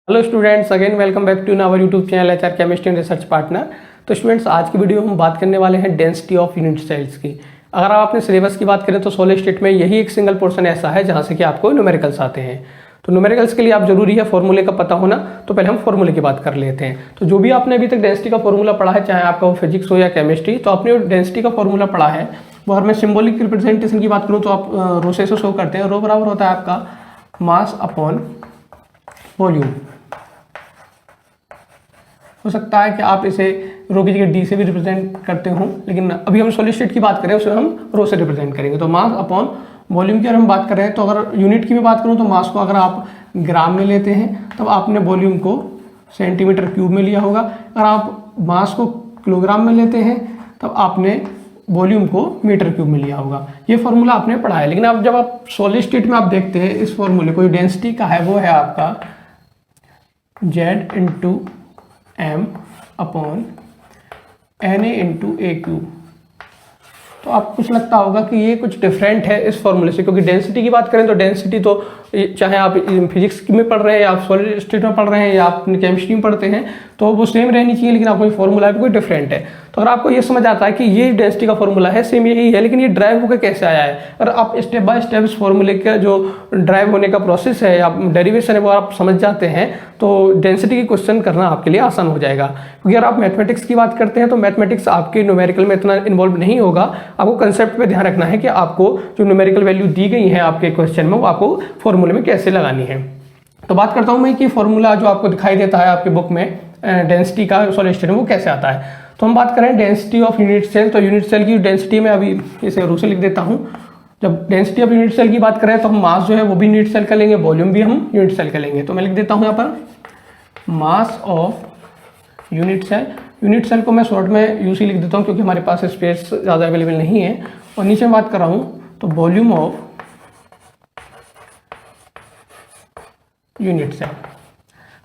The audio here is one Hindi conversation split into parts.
Hello students, again welcome back to our YouTube channel HR chemistry and research partner. तो स्टूडेंट्स, आज की वीडियो में हम बात करने वाले हैं डेंसिटी ऑफ यूनिट सेल्स की। अगर आप अपने सिलेबस की बात करें तो सॉलिड स्टेट में यही एक सिंगल पोर्शन ऐसा है जहां से कि आपको न्यूमेरिकल्स आते हैं। तो न्यूमेरिकल्स के लिए आप जरूरी है फॉर्मूले का पता होना। तो पहले हम फॉर्मूले की बात कर लेते हैं। तो जो भी आपने अभी तक डेंसिटी का फॉर्मूला पढ़ा है, चाहे आपका वो फिजिक्स हो या केमिस्ट्री, तो आपने डेंसिटी का फॉर्मूला पढ़ा है वो। अगर मैं सिंबॉलिक रिप्रेजेंटेशन की बात करूँ तो आप रो से शो करते हैं। रो बराबर होता है आपका मास अपॉन वॉल्यूम। हो सकता है कि आप इसे रो की जगह डी से भी रिप्रेजेंट करते हो, लेकिन अभी हम सॉलिड स्टेट की बात करें उसे हम रो से रिप्रेजेंट करेंगे। तो मास अपॉन वॉल्यूम की अगर हम बात कर रहे हैं, तो अगर यूनिट की भी बात करूं तो मास को अगर आप ग्राम में लेते हैं तब आपने वॉल्यूम को सेंटीमीटर क्यूब में लिया होगा। अगर आप मास को किलोग्राम में लेते हैं तब आपने वॉल्यूम को मीटर क्यूब में लिया होगा। ये फॉर्मूला आपने पढ़ा है। लेकिन अब जब आप सॉलिड स्टेट में आप देखते हैं इस फॉर्मूले को, डेंसिटी का है वो है आपका Z into M upon N A into a cube. तो आपको कुछ लगता होगा कि ये कुछ डिफरेंट है इस फॉर्मूले से, क्योंकि डेंसिटी की बात करें तो डेंसिटी तो चाहे आप फिजिक्स में पढ़ रहे हैं या आप सॉलिड स्टेट में पढ़ रहे हैं या आप केमिस्ट्री में पढ़ते हैं तो वो सेम रहनी चाहिए, लेकिन आपको ये फॉर्मूला है कोई डिफरेंट है। तो अगर आपको ये समझ आता है कि ये डेंसिटी का फॉर्मूला है, सेम यही है, लेकिन ये ड्राइव होकर कैसे आया है, अगर आप स्टेप बाय स्टेप इस फॉर्मूले का जो ड्राइव होने का प्रोसेस है या डेरिवेशन है वो आप समझ जाते हैं तो डेंसिटी की क्वेश्चन करना आपके लिए आसान हो जाएगा। क्योंकि अगर आप मैथमेटिक्स की बात करते हैं तो मैथमेटिक्स आपके न्यूमेरिकल में इतना इन्वॉल्व नहीं होगा। आपको कंसेप्ट पे ध्यान रखना है कि आपको जो न्यूमेरिकल वैल्यू दी गई है आपके क्वेश्चन में वो आपको फॉर्मूले में कैसे लगानी है। तो बात करता हूं मैं कि फॉर्मूला जो आपको दिखाई देता है आपके बुक में डेंसिटी का सॉलिड स्टेट में वो कैसे आता है। तो हम बात करें डेंसिटी ऑफ यूनिट सेल। तो यूनिट सेल की डेंसिटी में अभी इसे रू से लिख देता हूं। जब डेंसिटी ऑफ यूनिट सेल की बात करें तो हम मास जो है वो भी यूनिट सेल का लेंगे, वॉल्यूम भी हम यूनिट सेल का लेंगे। तो मैं लिख देता हूं यहाँ पर mass of unit cell. Unit cell को मैं शॉर्ट में यूसी लिख देता हूँ क्योंकि हमारे पास स्पेस ज़्यादा अवेलेबल नहीं है। और नीचे बात कर रहा हूँ तो वॉल्यूम ऑफ यूनिट सेल।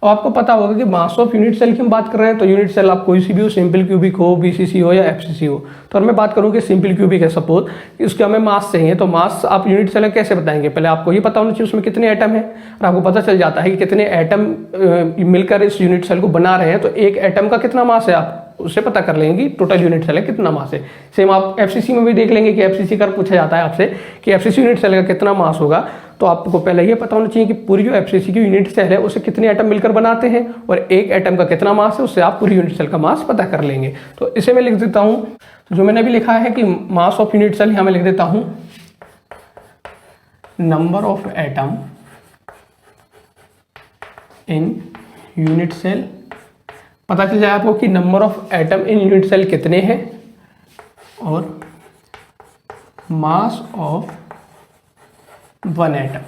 अब आपको पता होगा कि मास ऑफ यूनिट सेल की हम बात कर रहे हैं तो यूनिट सेल आप कोई सी भी हो, सिंपल क्यूबिक हो, बीसीसी हो या एफसीसी हो। तो अगर मैं बात करूं कि सिंपल क्यूबिक है सपोज, उसके हमें मास चाहिए, तो मास आप यूनिट सेल कैसे बताएंगे? पहले आपको ये पता होना चाहिए उसमें कितने एटम है। और आपको पता चल जाता है कि कितने एटम मिलकर इस यूनिट सेल को बना रहे हैं, तो एक एटम का कितना मास है आप उससे पता कर लेंगे टोटल यूनिट सेल है कितना मास है। सेम आप एफसीसी में भी देख लेंगे कि एफसीसी का पूछा जाता है आपसे कि एफसीसी यूनिट सेल का कितना मास होगा। तो आपको पहले ये पता होना चाहिए कि पूरी जो एफसीसी की यूनिट सेल है उसे कितने एटम मिलकर बनाते हैं और एक एटम का कितना मास है, उससे आप पूरी यूनिट सेल का मास पता कर लेंगे। तो इसे मैं लिख देता हूं। तो जो मैंने अभी लिखा है कि मास ऑफ यूनिट सेल, यहां मैं लिख देता हूं number of atom in unit cell. पता चल जाए आपको कि number of atom in unit cell कितने हैं और मास ऑफ वन एटम,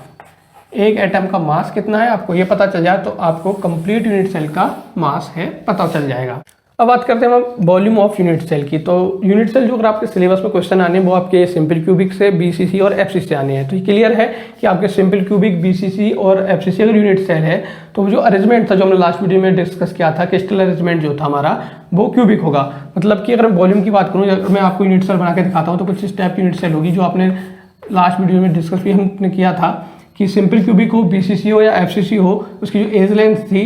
एक एटम का मास कितना है आपको ये पता चल जाए तो आपको कंप्लीट यूनिट सेल का मास है पता चल जाएगा। अब बात करते हैं हम वॉल्यूम ऑफ यूनिट सेल की। तो यूनिट सेल जो अगर आपके सिलेबस में क्वेश्चन आने हैं वो आपके सिंपल क्यूबिक से, बीसीसी और एफसीसी से आने हैं। तो ये क्लियर है कि आपके सिंपल क्यूबिक, बीसीसी और एफसीसी अगर यूनिट सेल है तो जो अरेंजमेंट था जो हमने लास्ट वीडियो में डिस्कस किया था, क्रिस्टल अरेंजमेंट जो था हमारा वो क्यूबिक होगा। मतलब कि अगर वॉल्यूम की बात करूँ, अगर मैं आपको यूनिट सेल बना के दिखाता हूँ तो कुछ इस टाइप की यूनिट सेल होगी जो आपने लास्ट वीडियो में डिस्कस भी हमने किया था कि सिंपल क्यूबिक हो, बीसीसी हो या एफसीसी हो, उसकी जो एज लेंथ थी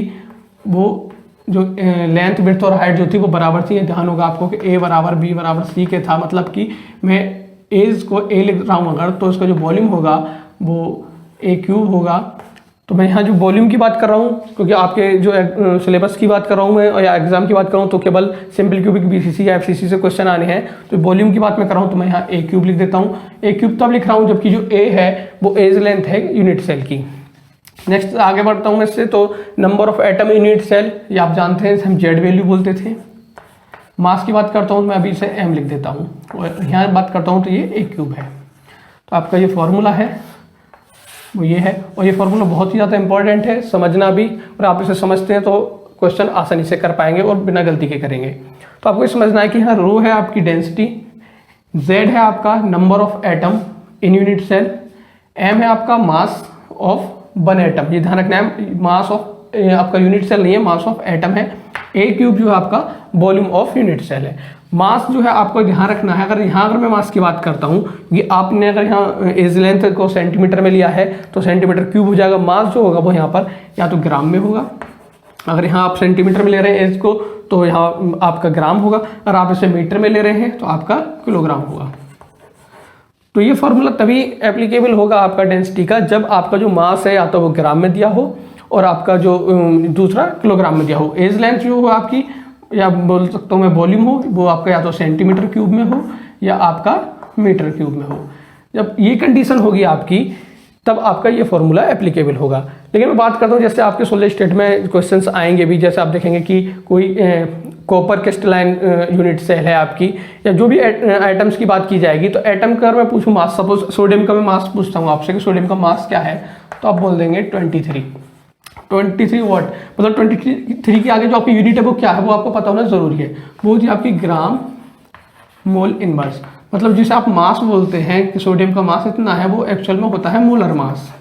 वो जो लेंथ, विड्थ और हाइट जो थी वो बराबर थी। ध्यान होगा आपको कि ए बराबर बी बराबर सी के था। मतलब कि मैं एज को ए लिख रहा हूँ अगर, तो उसका जो वॉल्यूम होगा वो ए क्यूब होगा। तो मैं यहाँ जो वॉल्यूम की बात कर रहा हूँ क्योंकि आपके जो सिलेबस की बात कर रहा हूँ मैं या एग्जाम की बात कर रहा हूँ तो केवल सिंपल क्यूबिक, बीसीसी या एफसीसी से क्वेश्चन आने हैं। तो वॉल्यूम की बात मैं कर रहा हूँ तो मैं यहाँ ए क्यूब लिख देता हूँ। ए क्यूब तब लिख रहा हूँ जबकि जो ए है वो एज लेंथ है यूनिट सेल की। नेक्स्ट आगे बढ़ता हूँ मैं इससे। तो number of atom in unit cell, ये आप जानते हैं हम जेड वैल्यू बोलते थे। मास की बात करता हूँ तो मैं अभी इसे एम लिख देता हूँ और यहाँ बात करता हूँ तो ये ए क्यूब है। तो आपका ये फॉर्मूला है वो ये है और ये फॉर्मूला बहुत ही ज़्यादा इंपॉर्टेंट है समझना भी, और आप इसे समझते हैं तो क्वेश्चन आसानी से कर पाएंगे और बिना गलती के करेंगे। तो आपको ये समझना है कि यहाँ रो है आपकी डेंसिटी, जेड है आपका number of atom in unit cell, M है आपका मास ऑफ वन एटम। ये ध्यान रखना है मास ऑफ आपका यूनिट सेल नहीं है, मास ऑफ एटम है। ए क्यूब जो है आपका वॉल्यूम ऑफ यूनिट सेल है। मास जो है आपको ध्यान रखना है, अगर मैं मास की बात करता हूँ कि आपने अगर यहाँ एज लेंथ को सेंटीमीटर में लिया है तो सेंटीमीटर क्यूब हो जाएगा। मास जो होगा वो यहाँ पर या तो ग्राम में होगा अगर यहाँ आप सेंटीमीटर में ले रहे हैं इसको तो यहाँ आपका ग्राम होगा, अगर आप इसे मीटर में ले रहे हैं तो आपका किलोग्राम होगा। तो ये फॉर्मूला तभी एप्लीकेबल होगा आपका डेंसिटी का जब आपका जो मास है या तो वो ग्राम में दिया हो और आपका जो दूसरा किलोग्राम में दिया हो। एज लेंथ जो हो आपकी, या बोल सकता हूँ मैं वॉल्यूम हो, वो आपका या तो सेंटीमीटर क्यूब में हो या आपका मीटर क्यूब में हो। जब ये कंडीशन होगी आपकी तब आपका ये फॉर्मूला एप्लीकेबल होगा। लेकिन मैं बात करता हूँ जैसे आपके सॉलिड स्टेट में क्वेश्चंस आएंगे भी, जैसे आप देखेंगे कि कोई कॉपर क्रिस्टलाइन यूनिट सेल है आपकी, या जो भी आइटम्स की बात की जाएगी, तो एटम का मैं पूछूँ मास, सपोज सोडियम का मैं मास पूछता हूँ आपसे कि सोडियम का मास क्या है, तो आप बोल देंगे 23 वाट। मतलब 23 के आगे जो आपकी यूनिट है वो क्या है वो आपको पता होना जरूरी है। वो होती है आपकी ग्राम मोल इनवर्स। मतलब जिसे आप मास बोलते हैं कि सोडियम का मास इतना है, वो एक्चुअल में होता है मोलर मास।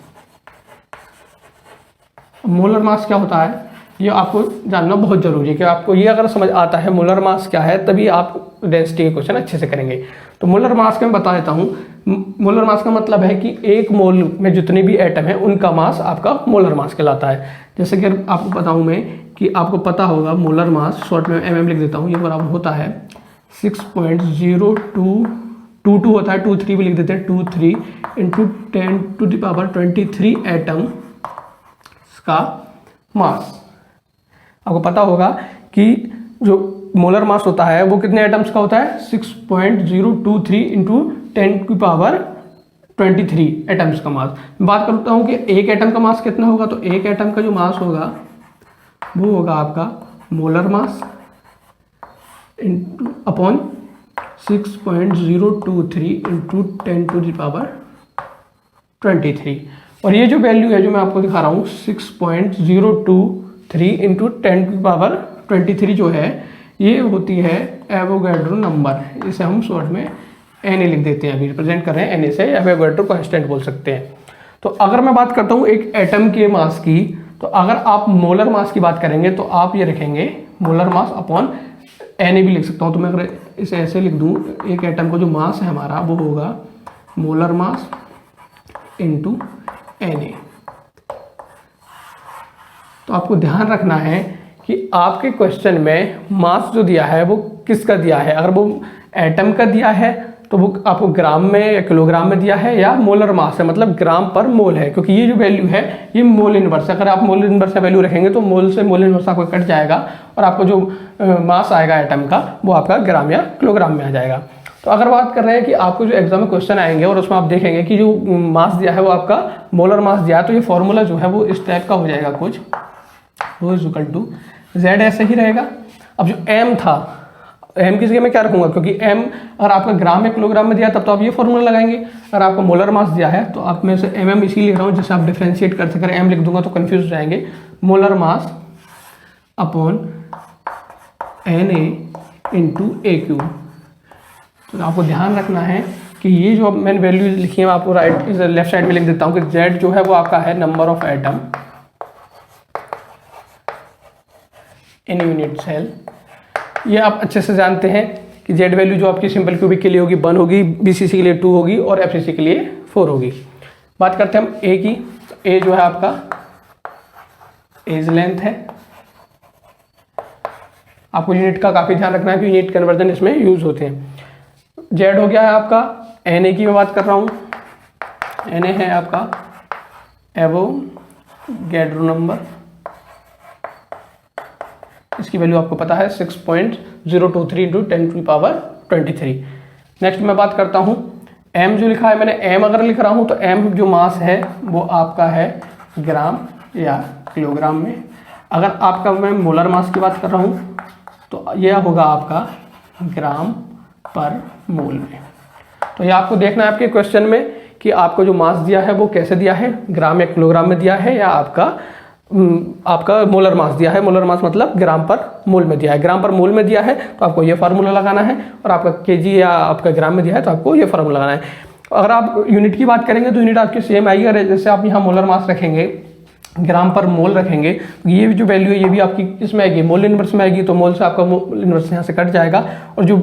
मोलर मास क्या होता है ये आपको जानना बहुत जरूरी है कि आपको ये अगर समझ आता है मोलर मास क्या है तभी आप डेंसिटी के क्वेश्चन अच्छे से करेंगे। तो मोलर मास का मैं बता देता हूँ। मोलर मास का मतलब है कि एक मोल में जितने भी एटम है उनका मास आपका मोलर मास कहलाता है। जैसे कि आपको बताऊँ मैं कि आपको पता होगा मोलर मास, शॉर्ट में mm लिख देता हूँ, ये बराबर होता है 6.0222 होता है, 23 भी लिख देते हैं, 23 इंटू 10⁻23 एटम का मास। आपको पता होगा कि जो मोलर मास होता है वो कितने एटम्स का होता है, 6.023 इंटू 10⁻23 एटम्स का मास। बात करता हूँ कि एक एटम का मास कितना होगा, तो एक एटम का जो मास होगा वो होगा आपका मोलर मास अपॉन 6.023 इंटू 10⁻23। और ये जो वैल्यू है जो मैं आपको दिखा रहा हूँ 6.023 इंटू 10⁻23 जो है ये होती है एवोगैड्रो नंबर। इसे हम शॉर्ट में Na लिख देते हैं, अभी रिप्रेजेंट कर रहे हैं Na से, एवोगैड्रो कांस्टेंट बोल सकते हैं। तो अगर मैं बात करता हूँ एक एटम के मास की, तो अगर आप मोलर मास की बात करेंगे तो आप ये रखेंगे मोलर मास अपॉन Na भी लिख सकता हूँ। तो मैं अगर इसे ऐसे लिख दूँ, एक एटम का जो मास है हमारा वो होगा मोलर मास इंटू Na। तो आपको ध्यान रखना है कि आपके क्वेश्चन में मास जो दिया है वो किसका दिया है। अगर वो एटम का दिया है तो वो आपको ग्राम में या किलोग्राम में दिया है, या मोलर मास है मतलब ग्राम पर मोल है, क्योंकि ये जो वैल्यू है ये मोल इनवर्स है। अगर आप मोल इनवर्स का वैल्यू रखेंगे तो मोल से मोल इनवर्स आपको कट जाएगा और आपको जो मास आएगा एटम का वो आपका ग्राम या किलोग्राम में आ जाएगा। तो अगर बात कर रहे हैं कि आपको जो एग्जाम में क्वेश्चन आएंगे और उसमें आप देखेंगे कि जो मास दिया है वो आपका मोलर मास दिया है, तो ये फॉर्मूला जो है वो इस टाइप का हो जाएगा कुछ, वो इज इक्वल टू Z ऐसे ही रहेगा। अब जो M था, M की जगह मैं क्या रखूंगा, क्योंकि M अगर आपका ग्राम या किलोग्राम में दिया तब तो आप ये फॉर्मूला लगाएंगे। अगर आपको मोलर मास दिया है तो आप मैं से mm इसीलिए लिख रहा हूँ जिससे आप डिफ्रेंशिएट कर सकें। M लिख दूंगा तो कंफ्यूज हो जाएंगे। Molar mass upon Na into AQ। तो आपको ध्यान रखना है कि ये जो मैंने वैल्यू लिखी है आपको राइट लेफ्ट साइड में लिख देता हूँ कि Z जो है वो आपका है number of atom in unit cell. ये आप अच्छे से जानते हैं कि Z वैल्यू जो आपकी सिंपल क्यूबिक के लिए होगी 1 होगी, BCC के लिए 2 होगी और FCC के लिए 4 होगी। बात करते हैं हम A की। तो A जो है आपका एज लेंथ है। आपको यूनिट का काफ़ी ध्यान रखना है कि यूनिट कन्वर्जन इसमें यूज होते हैं। Z हो गया है आपका, Na की मैं बात कर रहा हूँ, Na है आपका एवोगैड्रो नंबर, इसकी वैल्यू आपको पता है 6.023 इंटू 10⁻23। नेक्स्ट मैं बात करता हूँ M जो लिखा है मैंने, M अगर लिख रहा हूँ तो M जो मास है वो आपका है ग्राम या किलोग्राम में। अगर आपका मैं मोलर मास की बात कर रहा हूँ तो यह होगा आपका ग्राम पर मोल में। तो ये आपको देखना है आपके क्वेश्चन में कि आपको जो मास दिया है वो कैसे दिया है, ग्राम या किलोग्राम में दिया है या आपका मोलर मास दिया है। मोलर मास मतलब ग्राम पर मोल में दिया है। ग्राम पर मोल में दिया है तो आपको ये फार्मूला लगाना है, और आपका केजी या आपका ग्राम में दिया है तो आपको ये फार्मूला लगाना है। अगर आप यूनिट की बात करेंगे तो यूनिट आपकी सेम आएगी। जैसे आप यहाँ मोलर मास रखेंगे ग्राम पर मोल रखेंगे, ये भी जो वैल्यू है ये भी आपकी इसमें आएगी, मोल इनवर्स में आएगी, तो मोल से आपका मोल इनवर्स यहाँ से कट जाएगा और जो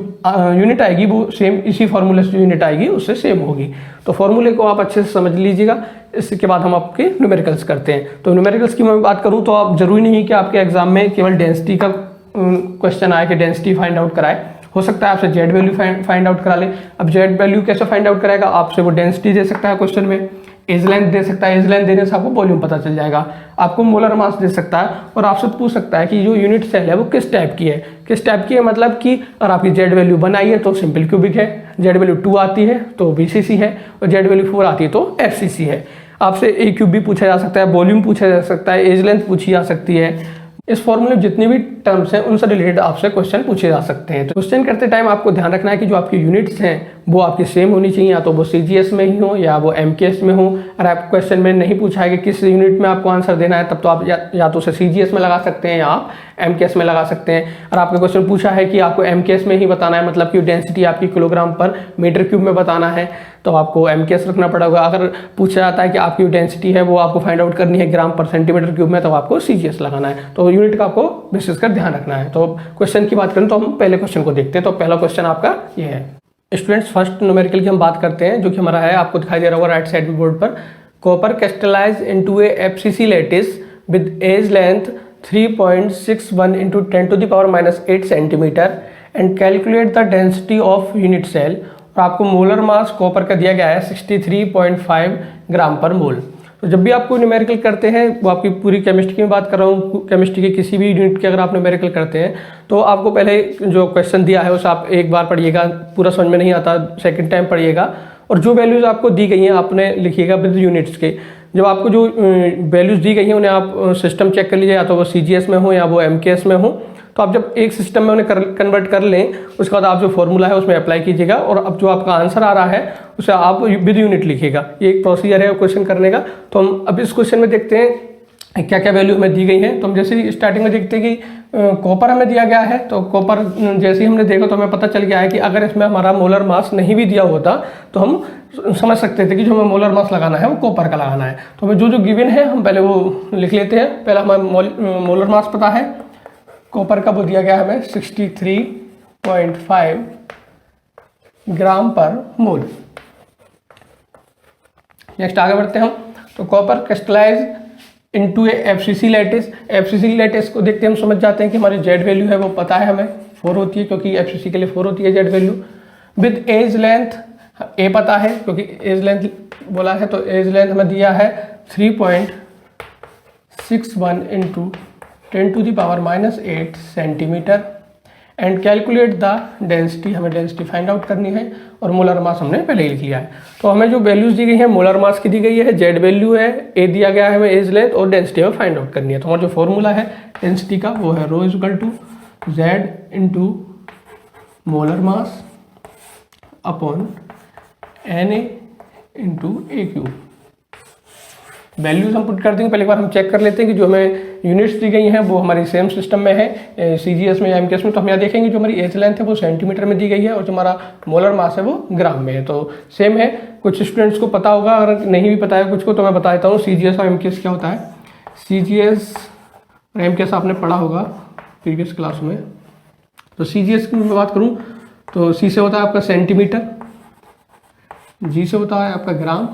यूनिट आएगी वो सेम इसी फॉर्मूले से जो यूनिट आएगी उससे सेम होगी। तो फॉर्मूले को आप अच्छे से समझ लीजिएगा। इसके बाद हम आपके न्यूमेरिकल्स करते हैं। तो न्यूमेरिकल्स की मैं बात करूँ तो आप जरूरी नहीं कि आपके एग्जाम में केवल डेंसिटी का क्वेश्चन आए कि डेंसिटी फाइंड आउट कराए, हो सकता है आपसे जेड वैल्यू फाइंड आउट करा ले। अब जेड वैल्यू कैसे फाइंड आउट कराएगा, आपसे वो डेंसिटी दे सकता है क्वेश्चन में, एज लेंथ दे सकता है, एज लेंथ देने से आपको वॉल्यूम पता चल जाएगा, आपको मोलर मास दे सकता है और आपसे पूछ सकता है कि जो यूनिट सेल है वो किस टाइप की है। किस टाइप की है मतलब कि अगर आपकी जेड वैल्यू 1 आई है तो सिंपल क्यूबिक है, जेड वैल्यू 2 आती है तो बीसीसी है और जेड वैल्यू 4 आती है तो एफसीसी है। आपसे ए क्यूब भी पूछा जा सकता है, वॉल्यूम पूछा जा सकता है, एज लेंथ पूछी जा सकती है। इस फॉर्मूले में जितने भी टर्म्स हैं उनसे रिलेटेड आपसे क्वेश्चन पूछे जा सकते हैं। तो क्वेश्चन करते टाइम आपको ध्यान रखना है कि जो आपकी यूनिट्स हैं वो आपकी सेम होनी चाहिए, या तो वो सीजीएस में ही हो या वो एमकेएस में हो। अगर आप क्वेश्चन में नहीं पूछा है कि किस यूनिट में आपको आंसर देना है, तब तो आप या तो उसे सीजीएस में लगा सकते हैं या आप एमकेएस में लगा सकते हैं। और आपका क्वेश्चन पूछा है कि आपको एमकेएस में ही बताना है, मतलब कि डेंसिटी आपकी किलोग्राम पर मीटर क्यूब में बताना है, तो आपको एमकेएस रखना पड़ेगा। अगर पूछा जाता है कि आपकी डेंसिटी है वो आपको फाइंड आउट करनी है ग्राम पर सेंटीमीटर क्यूब में, तो आपको सीजीएस लगाना है। तो यूनिट का आपको विशेष कर ध्यान रखना है। तो क्वेश्चन की बात करें तो हम पहले क्वेश्चन को देखते हैं। तो पहला क्वेश्चन आपका ये है स्टूडेंट्स, फर्स्ट न्यूमेरिकल की हम बात करते हैं जो कि हमारा है, आपको दिखाई दे रहा होगा राइट साइड में बोर्ड पर। Copper crystallize into a FCC lattice with edge length 3.61 into 10⁻⁻8 centimetre and calculate the density of unit cell. और आपको मोलर मास कॉपर का दिया गया है 63.5 ग्राम पर मोल। तो जब भी आपको न्यूमेरिकल करते हैं, वो आपकी पूरी केमिस्ट्री की बात कर रहा हूँ, केमिस्ट्री के किसी भी यूनिट के अगर आप न्यूमेरिकल करते हैं तो आपको पहले जो क्वेश्चन दिया है उसे आप एक बार पढ़िएगा, पूरा समझ में नहीं आता सेकंड टाइम पढ़िएगा, और जो वैल्यूज आपको दी गई हैं आपने लिखिएगा विद यूनिट्स के। जब आपको जो वैल्यूज दी गई हैं उन्हें आप सिस्टम चेक कर लीजिए, या तो वो सीजीएस में हो या वो एमकेएस में हो। तो आप जब एक सिस्टम में उन्हें कन्वर्ट कर लें, उसके बाद आप जो फॉर्मूला है उसमें अप्लाई कीजिएगा और अब जो आपका आंसर आ रहा है उसे आप विद यूनिट लिखिएगा। ये एक प्रोसीजर है क्वेश्चन करने का। तो हम अब इस क्वेश्चन में देखते हैं क्या क्या वैल्यू हमें दी गई है। तो हम जैसे ही स्टार्टिंग में देखते हैं कि कॉपर हमें दिया गया है, तो कॉपर जैसे ही हमने देखा तो हमें पता चल गया है कि अगर इसमें हमारा मोलर मास नहीं भी दिया होता तो हम समझ सकते थे कि जो हमें मोलर मास लगाना है वो कॉपर का लगाना है। तो हमें जो जो गिवन है हम पहले वो लिख लेते हैं। पहला हमें मोलर मास पता है कॉपर का, वो दिया गया है हमें 63.5 ग्राम पर मोल। नेक्स्ट आगे बढ़ते हैं हम। तो copper crystallize into a FCC lattice. FCC lattice को देखते हम समझ जाते हैं कि हमारी जेड वैल्यू है वो पता है हमें 4 होती है, क्योंकि एफसीसी के लिए 4 होती है Z value. With edge length a पता है क्योंकि एज लेंथ बोला है, तो एज लेंथ हमें दिया है 3.61 into 10⁻⁻8 centimetre and calculate the density. हमें डेंसिटी फाइंड आउट करनी है और मोलर मास हमने पहले ही लिख लिया है। तो हमें जो वैल्यूज दी गई है, मोलर मास की दी गई है, जेड वैल्यू है, ए दिया गया है हमें एज लेंथ, और डेंसिटी हमें फाइंड आउट करनी है। तो हमारा जो फॉर्मूला है डेंसिटी का वो है ρ = Z into molar mass upon Na into a cube. Values हम पुट कर देंगे, पहले एक बार हम चेक कर लेते हैं कि जो हमें यूनिट्स दी गई हैं वो हमारी सेम सिस्टम में है, सीजीएस में या एमकेएस में। तो हम यहाँ देखेंगे जो हमारी एज लेंथ है वो सेंटीमीटर में दी गई है और जो हमारा मोलर मास है वो ग्राम में है। तो सेम है। कुछ स्टूडेंट्स को पता होगा, अगर नहीं भी पता है कुछ को तो मैं बता देता हूँ सीजीएस और एमकेएस क्या होता है। सीजीएस और एमकेएस आपने पढ़ा होगा प्रीवियस क्लास में। तो सीजीएस की मैं बात करूँ तो सी से होता है आपका सेंटीमीटर, जी से होता है आपका ग्राम,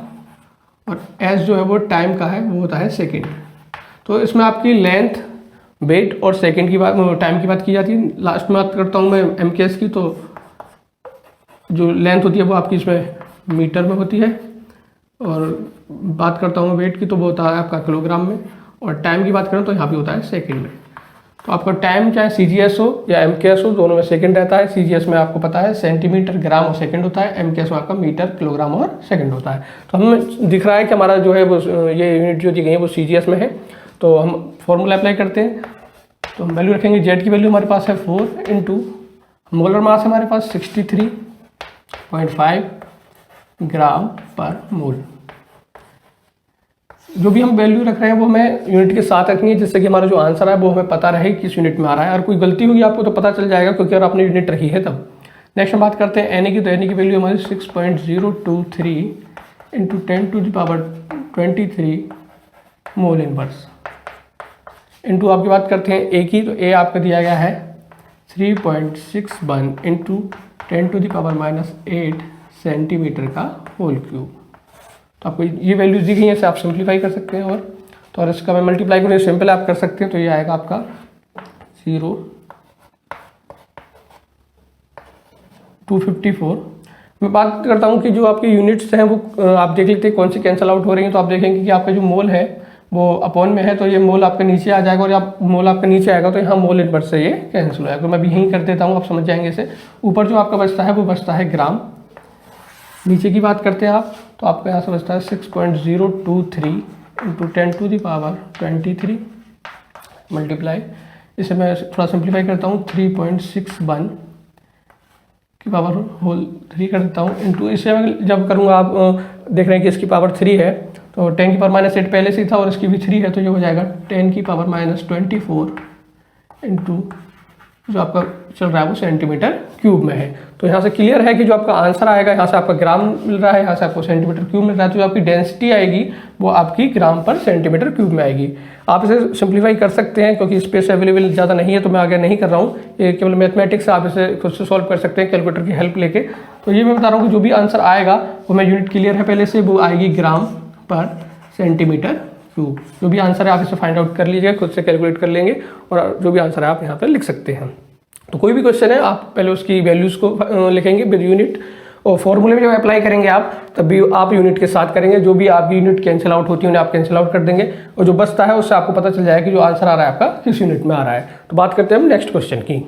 और एस जो है वो टाइम का है, वो होता है सेकंड। तो इसमें आपकी लेंथ, वेट और सेकंड की बात, टाइम की बात की जाती है। लास्ट में बात करता हूँ मैं एमकेएस की। तो जो लेंथ होती है वो आपकी इसमें मीटर में होती है, और बात करता हूँ वेट की तो वो होता है आपका किलोग्राम में, और टाइम की बात करें तो यहाँ भी होता है सेकेंड में। तो आपका टाइम चाहे सीजीएस हो या एमकेएस हो, दोनों में सेकंड रहता है। सीजीएस में आपको पता है सेंटीमीटर, ग्राम और सेकंड होता है, एमकेएस में आपका मीटर, किलोग्राम और सेकंड होता है। तो हमें दिख रहा है कि हमारा जो है वो ये यूनिट जो दी गई है वो सीजीएस में है। तो हम फॉर्मूला अप्लाई करते हैं। तो हम वैल्यू रखेंगे, जेड की वैल्यू हमारे पास है 4 इंटू मोलर मास हमारे पास 63.5 ग्राम पर मोल। जो भी हम वैल्यू रख रहे हैं वो हमें यूनिट के साथ रखनी है, जिससे कि हमारा जो आंसर है वो हमें पता रहे किस यूनिट में आ रहा है। और कोई गलती होगी आपको तो पता चल जाएगा, क्योंकि अगर आपने यूनिट रखी है तब। नेक्स्ट हम बात करते हैं एन की। तो एन की वैल्यू हमारी 6.023 इंटू 10⁻23 मोल इनवर्स इंटू आपकी बात करते हैं ए की, तो ए आपका दिया गया है 3.61 इंटू 10⁻⁸ सेंटीमीटर का होल क्यूब। तो आपको ये वैल्यूज दी गई हैं, इसे आप सिंप्लीफाई कर सकते हैं और तो और इसका मैं मल्टीप्लाई करूँ सिंपल आप कर सकते हैं, तो ये आएगा आपका 0.254। मैं बात करता हूँ कि जो आपके यूनिट्स हैं वो आप देख लेते हैं कौन सी कैंसिल आउट हो रही हैं। तो आप देखेंगे कि आपका जो मोल है वो अपॉन में है, तो ये मोल आपका नीचे आ जाएगा और आप मोल आपका नीचे आएगा तो यहाँ मोल इनवर्स से ये कैंसिल हो जाएगा। तो मैं भी यहीं कर देता हूँ, आप समझ जाएंगे इसे। ऊपर जो आपका बचता है वो बचता है ग्राम, नीचे की बात करते हैं आप तो आपका यहाँ से बचता है 6.023 इंटू 10⁻23 मल्टीप्लाई, इसे मैं थोड़ा सिंप्लीफाई करता हूँ 3.61 की पावर होल 3 कर देता हूँ इंटू, इसे जब करूँगा आप देख रहे हैं कि इसकी पावर 3 है तो 10⁻⁸ पहले से ही था और इसकी भी 3 है, तो ये हो जाएगा 10⁻24 इंटू जो आपका चल रहा है वो सेंटीमीटर क्यूब में है। तो यहाँ से क्लियर है कि जो आपका आंसर आएगा, यहाँ से आपका ग्राम मिल रहा है, यहाँ से आपको सेंटीमीटर क्यूब मिल रहा है, तो जो आपकी डेंसिटी आएगी वो आपकी ग्राम पर सेंटीमीटर क्यूब में आएगी। आप इसे सिंप्लीफाई कर सकते हैं क्योंकि स्पेस अवेलेबल ज़्यादा नहीं है, तो मैं आगे नहीं कर रहा हूँ, ये केवल मैथमेटिक्स आप इसे खुद से सॉल्व कर सकते हैं कैलकुलेटर की हेल्प लेके। तो ये मैं बता रहा हूँ कि जो भी आंसर आएगा वो मैं यूनिट क्लियर है पहले से, वो आएगी ग्राम पर सेंटीमीटर क्यूब। जो भी आंसर है आप इसे फाइंड आउट कर लीजिएगा, खुद से कैलकुलेट कर लेंगे और जो भी आंसर है आप यहाँ पर लिख सकते हैं। तो कोई भी क्वेश्चन है आप पहले उसकी वैल्यूज को लिखेंगे विद यूनिट, और फॉर्मूले में जब अप्लाई करेंगे आप तब भी आप यूनिट के साथ करेंगे। जो भी आपकी यूनिट कैंसिल आउट होती है उन्हें आप कैंसिल आउट कर देंगे और जो बचता है उससे आपको पता चल जाएगा कि जो आंसर आ रहा है आपका किस यूनिट में आ रहा है। तो बात करते हैं हम नेक्स्ट क्वेश्चन की।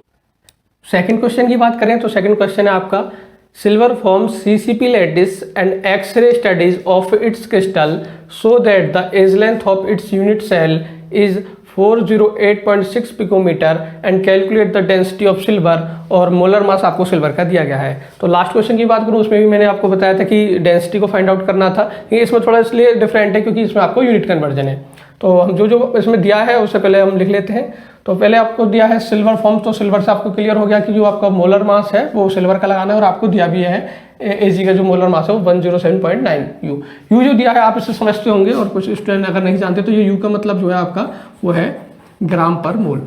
सेकंड क्वेश्चन की बात करें तो सेकंड क्वेश्चन है आपका silver forms CCP lattice and X-ray studies of its crystal so that the edge length of its unit cell is 408.6 picometre and calculate the density of silver, और मोलर मास आपको सिल्वर का दिया गया है। तो लास्ट क्वेश्चन की बात करूँ उसमें भी मैंने आपको बताया था कि डेंसिटी को फाइंड आउट करना था, लेकिन इसमें थोड़ा इसलिए डिफरेंट है क्योंकि इसमें आपको यूनिट कन्वर्जन है। तो हम जो इसमें दिया है उससे पहले हम लिख लेते हैं। तो पहले आपको दिया है सिल्वर फॉर्म, तो सिल्वर से आपको क्लियर हो गया कि जो आपका मोलर मास है वो सिल्वर का लगाना है, और आपको दिया भी है Ag का जो मोलर मास है वो 107.9 यू जो दिया है आप इसे समझते होंगे, और कुछ स्टूडेंट अगर नहीं जानते तो ये यू का मतलब जो है आपका वो है ग्राम पर मोल।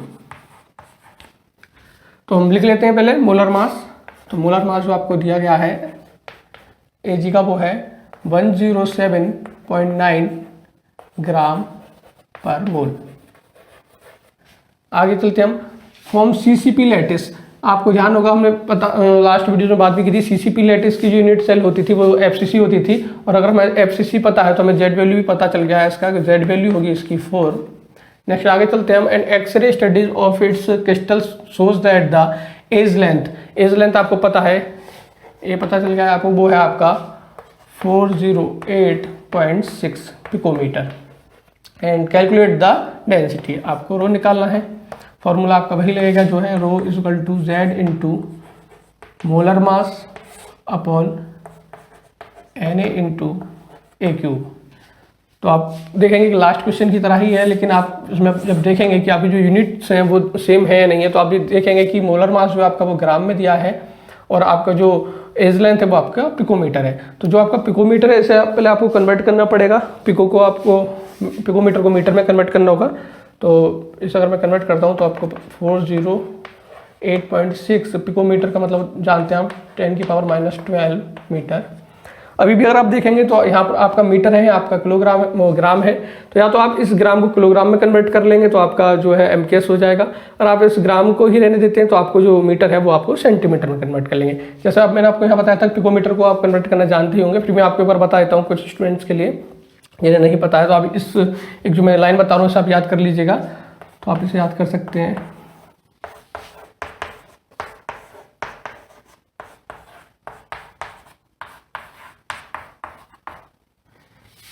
तो हम लिख लेते हैं पहले मोलर मास। तो मोलर मास जो आपको दिया गया है Ag का वो है 107.9 ग्राम पर मोल। आगे चलते हम फॉर्म CCP लैटिस। आपको ध्यान होगा हमने लास्ट वीडियो में बात भी की थी, CCP लैटिस की जो यूनिट सेल होती थी वो FCC होती थी, और अगर हमें FCC पता है तो हमें Z वैल्यू भी पता चल गया है इसका, Z वैल्यू होगी इसकी 4। नेक्स्ट आगे चलते हैं हम, and X-ray studies of its crystal shows that the edge length आपको पता है, ये पता चल गया है आपको, वो है आपका 408.6 picometre and calculate the density, आपको रो निकालना है। फॉर्मूला आपका वही लगेगा जो है rho is equal to Z into molar mass upon Na into a cube. तो आप देखेंगे कि लास्ट क्वेश्चन की तरह ही है, लेकिन आप इसमें जब देखेंगे कि आपकी जो यूनिट्स हैं वो सेम है या नहीं है, तो आप भी देखेंगे कि मोलर मास जो आपका वो ग्राम में दिया है और आपका जो एज लेंथ है वो आपका पिकोमीटर है। तो जो आपका पिकोमीटर है इसे पहले आपको कन्वर्ट करना पड़ेगा, पिकोमीटर को मीटर में कन्वर्ट करना होगा। तो इसे अगर मैं कन्वर्ट करता हूँ तो आपको 408.6 पिकोमीटर का मतलब जानते हैं हम 10⁻⁻12 मीटर। अभी भी अगर आप देखेंगे तो यहाँ पर आपका मीटर है, आपका ग्राम है, तो या तो आप इस ग्राम को किलोग्राम में कन्वर्ट कर लेंगे तो आपका जो है MKS हो जाएगा, और आप इस ग्राम को ही रहने देते हैं तो आपको जो मीटर है वो आपको सेंटीमीटर में कन्वर्ट कर लेंगे। जैसे अब मैंने आपको यहाँ बताया था पिकोमीटर को आप कन्वर्ट करना जानते ही होंगे, फिर मैं आपके ऊपर बता देता हूँ कुछ स्टूडेंट्स के लिए जिन्हें नहीं पता है। तो आप इस एक जो मैं लाइन बता रहा हूँ इसे आप याद कर लीजिएगा, तो आप इसे याद कर सकते हैं।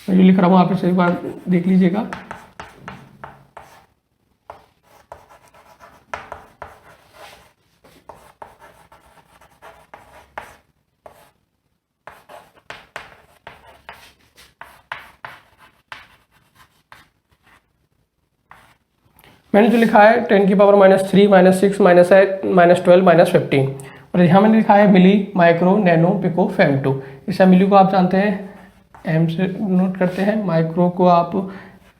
मैं जो लिख रहा हूँ आप इसे एक बार देख लीजिएगा। मैंने जो लिखा है 10⁻³ -6 -12 -15, और यहाँ मैंने लिखा है milli micro nano pico femto. इसे मिली को आप जानते हैं M से नोट करते हैं, माइक्रो को आप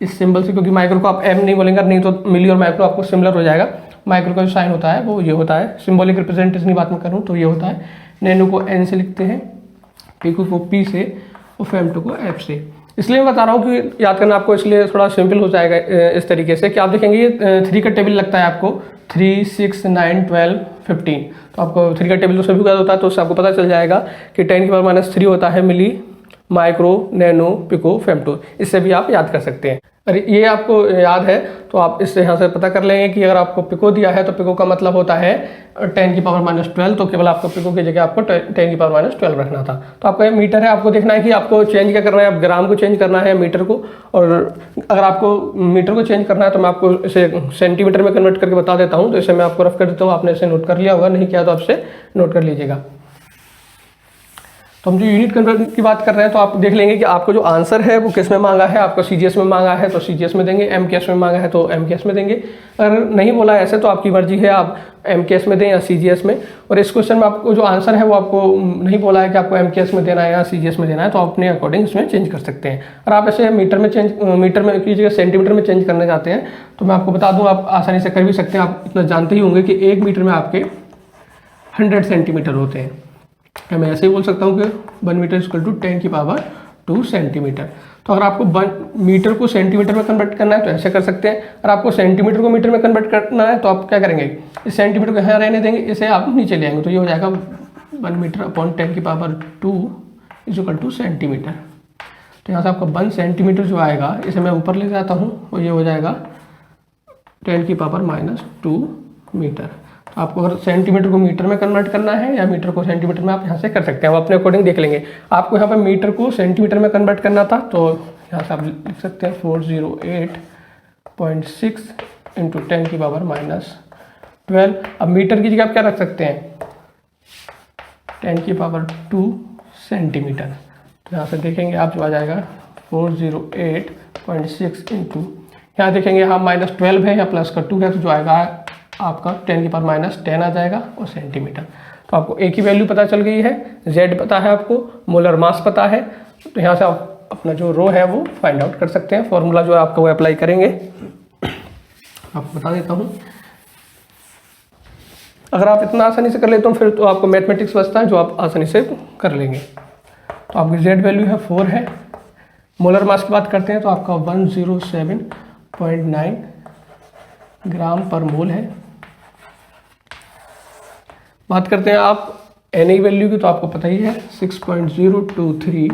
इस सिंबल से, क्योंकि माइक्रो को आप एम नहीं बोलेंगे, नहीं तो मिली और माइक्रो आपको सिमिलर हो जाएगा। माइक्रो का जो साइन होता है वो ये होता है, सिंबॉलिक रिप्रेजेंटेशन की बात मैं करूँ तो ये होता है। नैनो को एन से लिखते हैं, पिको को पी से और फेमटो को एफ से। इसलिए मैं बता रहा हूँ कि याद करना आपको इसलिए थोड़ा सिंपल हो जाएगा इस तरीके से कि आप देखेंगे ये 3 का टेबल लगता है आपको, 3, 6, 9, 12, 15। तो आपको 3 का टेबल तो सभी का होता है, तो उससे आपको पता चल जाएगा कि 10⁻³ होता है milli, micro, nano, pico, femto. इससे भी आप याद कर सकते हैं। अरे ये आपको याद है तो आप इससे यहाँ से पता कर लेंगे कि अगर आपको पिको दिया है तो पिको का मतलब होता है 10⁻12, तो केवल आपको पिको की जगह आपको 10⁻12 रखना था। तो आपका ये मीटर है, आपको देखना है कि आपको चेंज क्या करना है, आप ग्राम को चेंज करना है मीटर को। और अगर आपको मीटर को चेंज करना है तो मैं आपको इसे सेंटीमीटर में कन्वर्ट करके बता देता हूँ। तो इसे मैं आपको रफ कर देता हूँ, आपने इसे नोट कर लिया होगा, नहीं किया तो आपसे नोट कर लीजिएगा। तो हम जो यूनिट कन्वर्ट की बात कर रहे हैं तो आप देख लेंगे कि आपको जो आंसर है वो किस में मांगा है। आपको सीजीएस में मांगा है तो सीजीएस में देंगे, एमकेएस में मांगा है तो एमकेएस में देंगे। अगर नहीं बोला ऐसे तो आपकी मर्जी है, आप एमकेएस में दें या सीजीएस में। और इस क्वेश्चन में आपको जो आंसर है वो आपको नहीं बोला है कि आपको एमकेएस में देना है या सीजीएस में देना है, तो आप अपने अकॉर्डिंग इसमें चेंज कर सकते हैं। और आप ऐसे मीटर में की जगह सेंटीमीटर में चेंज करना चाहते हैं तो मैं आपको बता दूँ, आप आसानी से कर भी सकते हैं। आप इतना जानते ही होंगे कि 1 मीटर में आपके 100 सेंटीमीटर होते हैं। मैं ऐसे ही बोल सकता हूँ कि 1 मीटर इक्वल टू 10⁻² सेंटीमीटर। तो अगर आपको 1 मीटर को सेंटीमीटर में कन्वर्ट करना है तो ऐसे कर सकते हैं। और आपको सेंटीमीटर को मीटर में कन्वर्ट करना है तो आप क्या करेंगे, इस सेंटीमीटर को यहाँ रहने देंगे, इसे आप नीचे ले आएंगे तो ये हो जाएगा 1 metre upon 10⁻² equal to centimetre. तो यहाँ से आपका 1 सेंटीमीटर जो आएगा इसे मैं ऊपर ले जाता हूँ और ये हो जाएगा 10⁻² मीटर। तो आपको अगर सेंटीमीटर को मीटर में कन्वर्ट करना है या मीटर को सेंटीमीटर में, आप यहाँ से कर सकते हैं, वो अपने अकॉर्डिंग देख लेंगे। आपको यहाँ पे मीटर को सेंटीमीटर में कन्वर्ट करना था तो यहाँ से आप लिख सकते हैं 408.6 इंटू 10⁻²। अब मीटर की जगह आप क्या रख सकते हैं, 10⁻² सेंटीमीटर। तो यहाँ से देखेंगे आप जो आ जाएगा 408.6 इंटू, यहाँ देखेंगे यहाँ -12 है या प्लस का 2 है तो जो आएगा आपका 10⁻10 आ जाएगा और सेंटीमीटर। तो आपको एक ही वैल्यू पता चल गई है, Z पता है आपको, मोलर मास पता है। तो यहाँ से आप अपना जो रो है वो फाइंड आउट कर सकते हैं। फॉर्मूला जो है आपका वो अप्लाई करेंगे, आपको बता देता हूँ। अगर आप इतना आसानी से कर लेते हो फिर तो आपको मैथमेटिक्स बचता है जो आप आसानी से कर लेंगे। तो आपकी Z वैल्यू है 4 है। मोलर मास की बात करते हैं तो आपका 107.9 ग्राम पर मोल है। बात करते हैं आप Na वैल्यू की तो आपको पता ही है 6.023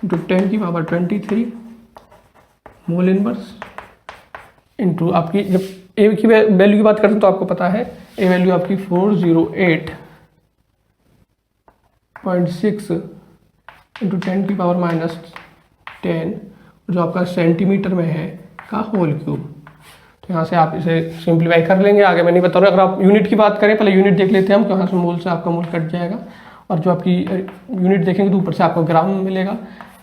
इंटू 10⁻23 मोल इनवर्स इंटू आपकी, जब ए की वैल्यू की बात करते हैं तो आपको पता है ए वैल्यू आपकी 408.6 इंटू 10⁻10 जो आपका सेंटीमीटर में है का होल क्यूब। तो यहाँ से आप इसे सिंप्लीफाई कर लेंगे, आगे मैं नहीं बता रहा। अगर आप यूनिट की बात करें, पहले यूनिट देख लेते हैं हम, तो यहाँ से मोल से आपका मोल कट जाएगा और जो आपकी यूनिट देखेंगे तो ऊपर से आपको ग्राम मिलेगा,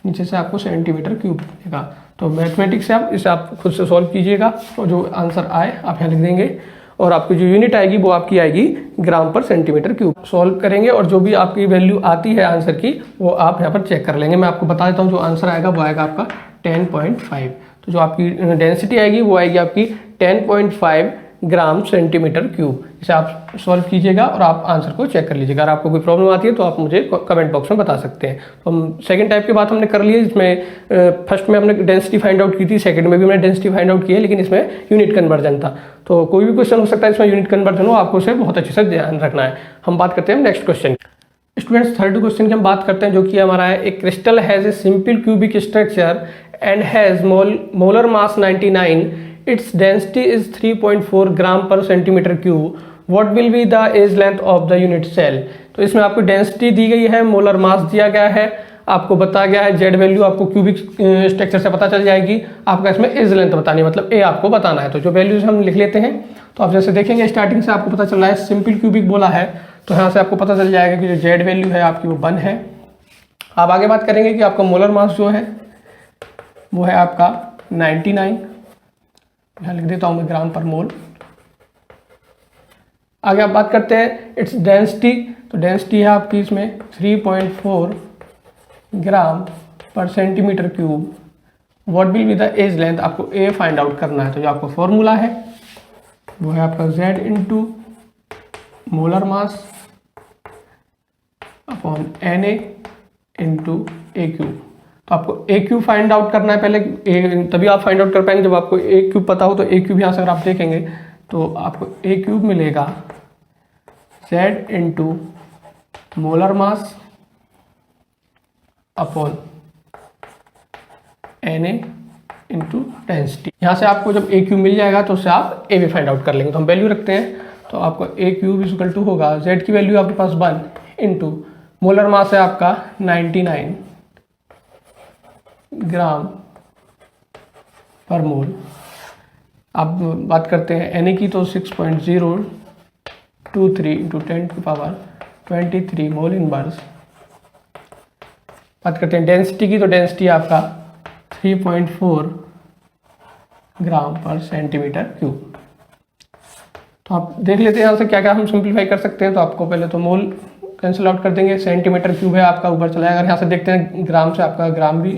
नीचे से आपको सेंटीमीटर क्यूब मिलेगा। तो मैथमेटिक्स से आप इसे आप खुद से सॉल्व कीजिएगा और जो आंसर आए आप यहाँ लिख देंगे और आपकी जो यूनिट आएगी वो आपकी आएगी ग्राम पर सेंटीमीटर क्यूब। सॉल्व करेंगे और जो भी आपकी वैल्यू आती है आंसर की वो आप यहाँ पर चेक कर लेंगे। मैं आपको बता देता हूँ जो आंसर आएगा वो आएगा आपका 10.5। तो जो आपकी डेंसिटी आएगी वो आएगी आपकी 10.5 ग्राम सेंटीमीटर क्यूब। इसे आप सॉल्व कीजिएगा और आप आंसर को चेक कर लीजिएगा। अगर आपको कोई प्रॉब्लम आती है तो आप मुझे कमेंट बॉक्स में बता सकते हैं। तो हम सेकंड टाइप की बात हमने कर ली है, जिसमें फर्स्ट में हमने डेंसिटी फाइंड आउट की थी, सेकंड में भी हमने डेंसिटी फाइंड आउट की है, लेकिन इसमें यूनिट कन्वर्जन था। तो कोई भी क्वेश्चन हो सकता है इसमें यूनिट कन्वर्जन हो, आपको उसे बहुत अच्छे से ध्यान रखना है। हम बात करते हैं next question. Students third question की हम बात करते हैं जो कि हमारा है, एक crystal has a simple cubic structure and has molar mass 99, its density is 3.4 gram per centimetre cube, what will be the edge length of the unit cell. तो इसमें आपको डेंसिटी दी गई है, मोलर मास दिया गया है, आपको बताया गया है जेड वैल्यू आपको क्यूबिक स्ट्रक्चर से पता चल जाएगी, आपका इसमें एज लेंथ बतानी है, मतलब ए आपको बताना है। तो जो वैल्यूज हम लिख लेते हैं, तो आप जैसे देखेंगे स्टार्टिंग से आपको पता चल रहा है सिंपल क्यूबिक बोला है, तो यहाँ से आपको पता चल जाएगा कि जो जेड वैल्यू है आपकी वो 1 है। आप आगे बात करेंगे कि आपका मोलर मास जो है वो है आपका 99, यहाँ लिख देता हूँ मैं ग्राम पर मोल। आगे आप बात करते हैं इट्स डेंसिटी, तो डेंसिटी है आपकी इसमें 3.4 gram per centimetre cube, what will be the edge length, आपको ए फाइंड आउट करना है। तो जो आपका फॉर्मूला है वो है आपका Z into molar mass upon Na into a cube. तो आपको ए क्यूब फाइंड आउट करना है पहले, तभी आप फाइंड आउट कर पाएंगे जब आपको ए क्यूब पता हो। तो ए क्यूब यहाँ से अगर आप देखेंगे तो आपको ए क्यूब मिलेगा Z into molar mass upon Na into density. यहाँ से आपको जब ए क्यूब मिल जाएगा तो उससे आप ए भी फाइंड आउट कर लेंगे। तो हम वैल्यू रखते हैं, तो आपको ए क्यूब इक्वल टू होगा Z की वैल्यू आपके पास 1 इंटू मोलर मास है आपका 99 ग्राम पर मोल। आप बात करते हैं Na की तो 6.023 इंटू 10⁻23 मोल इनवर्स। बात करते हैं डेंसिटी की, तो डेंसिटी आपका 3.4 ग्राम पर सेंटीमीटर क्यूब। तो आप देख लेते हैं यहाँ से क्या क्या हम सिंप्लीफाई कर सकते हैं। तो आपको पहले तो मोल कैंसिल आउट कर देंगे, सेंटीमीटर क्यूब है आपका ऊपर चला जाएगा। यहाँ से देखते हैं ग्राम से आपका ग्राम भी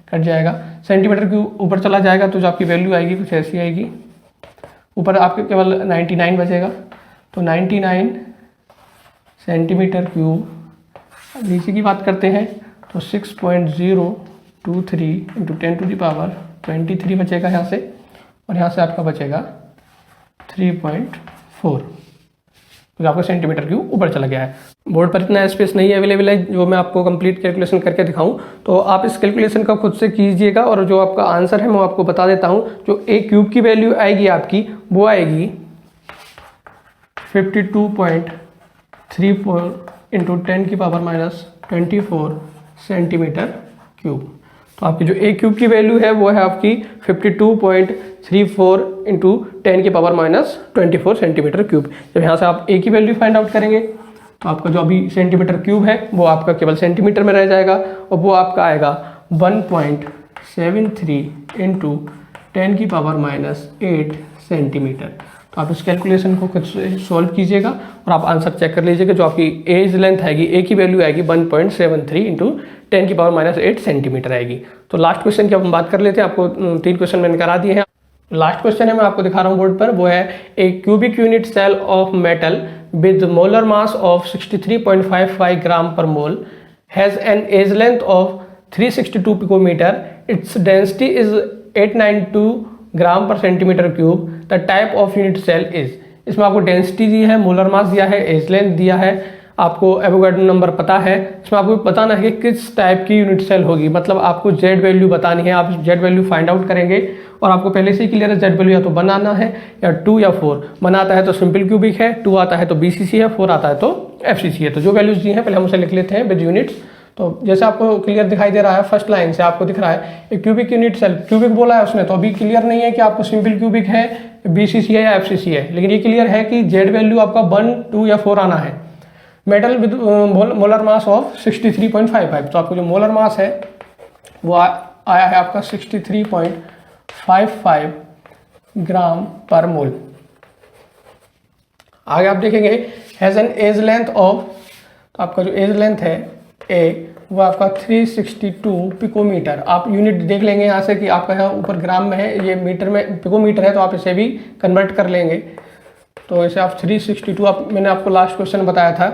कट जाएगा, सेंटीमीटर क्यूब ऊपर चला जाएगा। तो जो आपकी वैल्यू आएगी कुछ ऐसी आएगी, ऊपर आपके केवल 99 बचेगा। तो 99 सेंटीमीटर क्यूब। नीचे की बात करते हैं तो 6.023 इंटू 10⁻23 बचेगा यहाँ से, और यहाँ से आपका बचेगा 3.4, तो आपका सेंटीमीटर क्यूब ऊपर चला गया है। बोर्ड पर इतना स्पेस नहीं अवेलेबल है जो मैं आपको कंप्लीट कैलकुलेशन करके दिखाऊं, तो आप इस कैलकुलेशन का खुद से कीजिएगा। और जो आपका आंसर है मैं आपको बता देता हूं। जो ए क्यूब की वैल्यू आएगी आपकी वो आएगी 52.34 इंटू 10⁻24 सेंटीमीटर क्यूब। तो आपकी जो ए क्यूब की वैल्यू है वो है आपकी 52.34 इंटू 10⁻24 सेंटीमीटर क्यूब। जब यहाँ से आप ए की वैल्यू फाइंड आउट करेंगे तो आपका जो अभी सेंटीमीटर क्यूब है वो आपका केवल सेंटीमीटर में रह जाएगा, और वो आपका आएगा 1.73 इंटू 10⁻8 सेंटीमीटर। तो आप इस कैलकुलेशन को खुद से सॉल्व कीजिएगा और आप आंसर चेक कर लीजिएगा। जो आपकी एज लेंथ आएगी, ए की वैल्यू आएगी 1.73 इंटू 10⁻8 सेंटीमीटर आएगी। तो लास्ट क्वेश्चन की अब हम बात कर लेते हैं। आपको 3 क्वेश्चन मैंने करा दिए हैं। लास्ट क्वेश्चन है, मैं आपको दिखा रहा हूँ बोर्ड पर, वो है a cubic unit cell of metal with molar mass of 63.55 gram per mole has an edge length of 362 picometre, its density is 892 gram per centimetre cube, the type of unit cell is. इसमें आपको डेंसिटी दी है, मोलर मास दिया है, एज लेंथ दिया है, आपको एवोगाड्रो नंबर पता है। इसमें आपको बताना है कि किस टाइप की यूनिट सेल होगी, मतलब आपको जेड वैल्यू बतानी है। आप जेड वैल्यू फाइंड आउट करेंगे और आपको पहले से ही क्लियर है जेड वैल्यू या तो 1 आना है या 2 या 4। 1 आता है तो सिंपल क्यूबिक है, 2 आता है तो बीसीसी है, 4 आता है तो एफसीसी है। तो जो वैल्यूज दी हैं पहले हम उसे लिख लेते हैं विद यूनिट्स। तो जैसे आपको क्लियर दिखाई दे रहा है, फर्स्ट लाइन से आपको दिख रहा है एक क्यूबिक यूनिट सेल, क्यूबिक बोला है उसने, तो अभी क्लियर नहीं है कि आपको सिंपल क्यूबिक है, बीसीसी है या एफसीसी है, लेकिन ये क्लियर है कि जेड वैल्यू आपका 1, 2 या 4 आना है। Metal with molar mass of 63.55, तो आपको जो मोलर मास है वो आया है आपका 63.55 ग्राम पर मोल। आगे आप देखेंगे has an edge length of, तो आपका जो एज लेंथ है ए वो आपका 362 पिकोमीटर। आप यूनिट देख लेंगे यहाँ से कि आपका यहाँ ऊपर ग्राम में है, ये मीटर में पिकोमीटर है, तो आप इसे भी कन्वर्ट कर लेंगे। तो ऐसे आप 362, आप मैंने आपको लास्ट क्वेश्चन बताया था,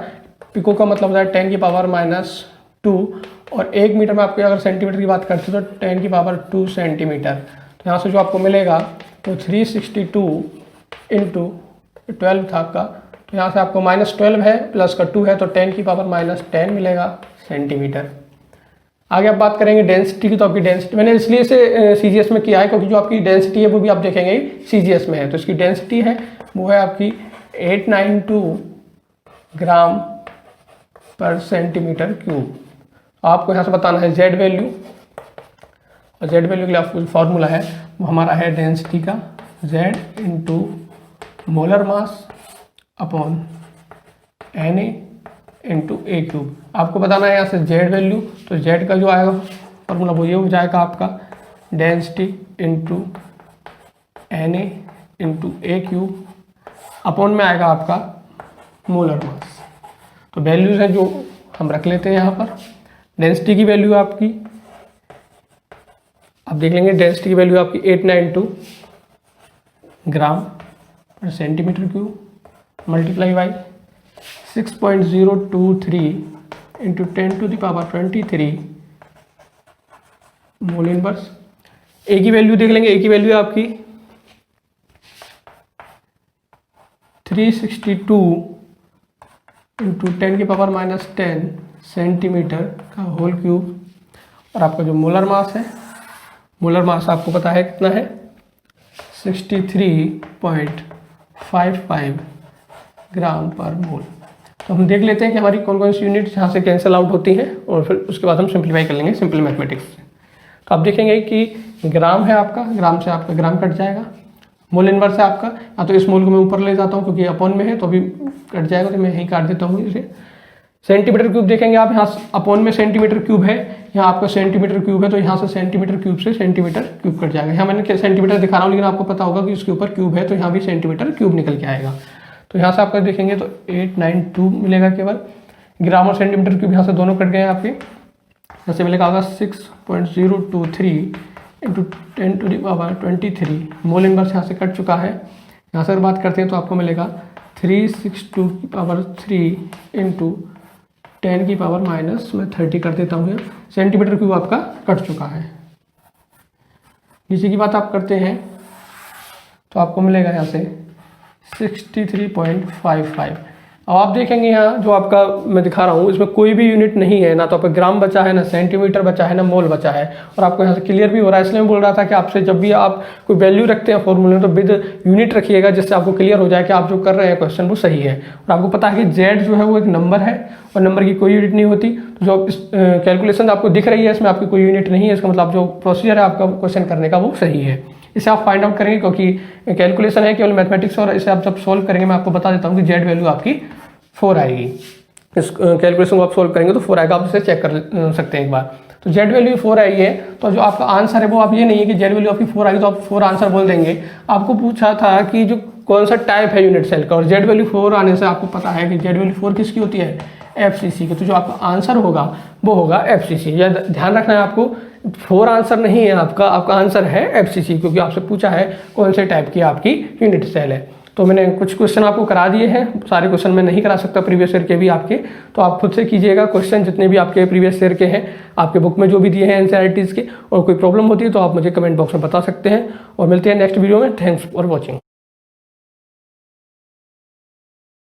पिको का मतलब होता है 10⁻², और 1 मीटर में आपको अगर सेंटीमीटर की बात करते हैं तो 10⁻2 सेंटीमीटर। तो यहाँ से जो आपको मिलेगा तो 362 इंटू 12 था आपका, तो यहाँ से आपको -12 है प्लस का 2 है तो 10⁻10 मिलेगा सेंटीमीटर। आगे आप बात करेंगे डेंसिटी की, तो आपकी डेंसिटी मैंने इसलिए से सीजीएस में किया है क्योंकि जो आपकी डेंसिटी है वो भी आप देखेंगे सीजीएस में है। तो इसकी डेंसिटी है वो है आपकी 892 ग्राम पर सेंटीमीटर क्यूब। आपको यहाँ से बताना है जेड वैल्यू, और जेड वैल्यू के लिए आपको फॉर्मूला है वो हमारा है डेंसिटी का Z into molar mass upon Na into a cube. आपको बताना है यहाँ से जेड वैल्यू, तो जेड का जो आएगा फॉर्मूला वो ये हो जाएगा आपका density into Na into a cube upon में आएगा आपका मोलर मास। तो वैल्यूज हैं जो हम रख लेते हैं यहाँ पर। डेंसिटी की वैल्यू आपकी आप देख लेंगे डेंसिटी की वैल्यू आपकी 892 gram per centimetre cube multiply by 6.023 into 10⁻23 mole inverse. A की वैल्यू देख लेंगे, ए की वैल्यू आपकी 362 इंटू 10⁻10 सेंटीमीटर का होल क्यूब। और आपका जो मोलर मास है, मोलर मास आपको पता है कितना है, 63.55 ग्राम पर मोल। तो हम देख लेते हैं कि हमारी कौन कौन सी यूनिट यहाँ से कैंसिल आउट होती हैं और फिर उसके बाद हम सिंप्लीफाई कर लेंगे सिंपल मैथमेटिक्स से। तो आप देखेंगे कि ग्राम है आपका, ग्राम से आपका ग्राम कट जाएगा, मोल इनवर्स है आपका, या तो इस मोल को मैं ऊपर ले जाता हूँ क्योंकि अपॉन में है तो अभी कट जाएगा, तो मैं यहीं काट देता हूँ इसे। सेंटीमीटर क्यूब देखेंगे आप, यहाँ अपॉन में सेंटीमीटर क्यूब है, यहाँ आपका सेंटीमीटर क्यूब है, तो यहाँ से सेंटीमीटर क्यूब से सेंटीमीटर क्यूब कट जाएगा। यहाँ मैंने सेंटीमीटर दिखा रहा हूँ लेकिन आपको पता होगा कि इसके ऊपर क्यूब है तो यहाँ भी सेंटीमीटर क्यूब निकल के आएगा। तो यहाँ से आपका देखेंगे तो 892 मिलेगा केवल। ग्राम और सेंटीमीटर क्यूब यहाँ से दोनों कट गए हैं आपके, यहाँ से मिलेगा होगा 6.023 इंटू 10⁻23 मोल इनवर्स यहाँ से कट चुका है। यहाँ से अगर बात करते हैं तो आपको मिलेगा 362⁻3 इंटू 10⁻, मैं 30 कर देता हूँ, सेंटीमीटर क्यूब आपका कट चुका है। नीचे की बात आप करते हैं तो आपको मिलेगा यहाँ से 63.55। अब आप देखेंगे यहाँ जो आपका मैं दिखा रहा हूँ इसमें कोई भी यूनिट नहीं है, ना तो आपका ग्राम बचा है, ना सेंटीमीटर बचा है, ना मोल बचा है। और आपको यहाँ से क्लियर भी हो रहा है, इसलिए मैं बोल रहा था कि आपसे जब भी आप कोई वैल्यू रखते हैं फॉर्मूले में तो विद यूनिट रखिएगा, जिससे आपको क्लियर हो जाए कि आप जो कर रहे हैं क्वेश्चन वो सही है। और आपको पता है कि जेड जो है वो एक नंबर है और नंबर की कोई यूनिट नहीं होती। तो जो कैलकुलेशन आपको दिख रही है इसमें आपकी कोई यूनिट नहीं है, इसका मतलब जो प्रोसीजर है आपका क्वेश्चन करने का वो सही है। इसे आप फाइंड आउट करेंगे क्योंकि कैलकुलेशन है केवल मैथमेटिक्स, और इसे आप जब सोल्व करेंगे मैं आपको बता देता हूँ कि जेड वैल्यू आपकी 4 आएगी। इस कैलकुलेशन को आप सोल्व करेंगे तो 4 आएगा, आप इसे चेक कर सकते हैं एक बार। तो जेड वैल्यू 4 आई है, तो जो आपका आंसर है वो आप ये नहीं है कि जेड वैल्यू आपकी 4 आएगी तो आप 4 आंसर बोल देंगे। आपको पूछा था कि जो कौन सा टाइप है यूनिट सेल का, और जेड वैल्यू 4 आने से आपको पता है कि जेड वैल्यू 4 किसकी होती है, एफसीसी की। तो जो आपका आंसर होगा वो होगा एफसीसी। यह ध्यान रखना है आपको, 4 आंसर नहीं है आपका आंसर है एफसीसी, क्योंकि आपसे पूछा है कौन से टाइप की आपकी यूनिट सेल है। तो मैंने कुछ क्वेश्चन आपको करा दिए हैं, सारे क्वेश्चन मैं नहीं करा सकता प्रीवियस ईयर के भी आपके, तो आप खुद से कीजिएगा क्वेश्चन जितने भी आपके प्रीवियस ईयर के हैं, आपके बुक में जो भी दिए हैं एनसीईआरटीज़ के। और कोई प्रॉब्लम होती है तो आप मुझे कमेंट बॉक्स में बता सकते हैं। और मिलते हैं नेक्स्ट वीडियो में। Thanks for watching.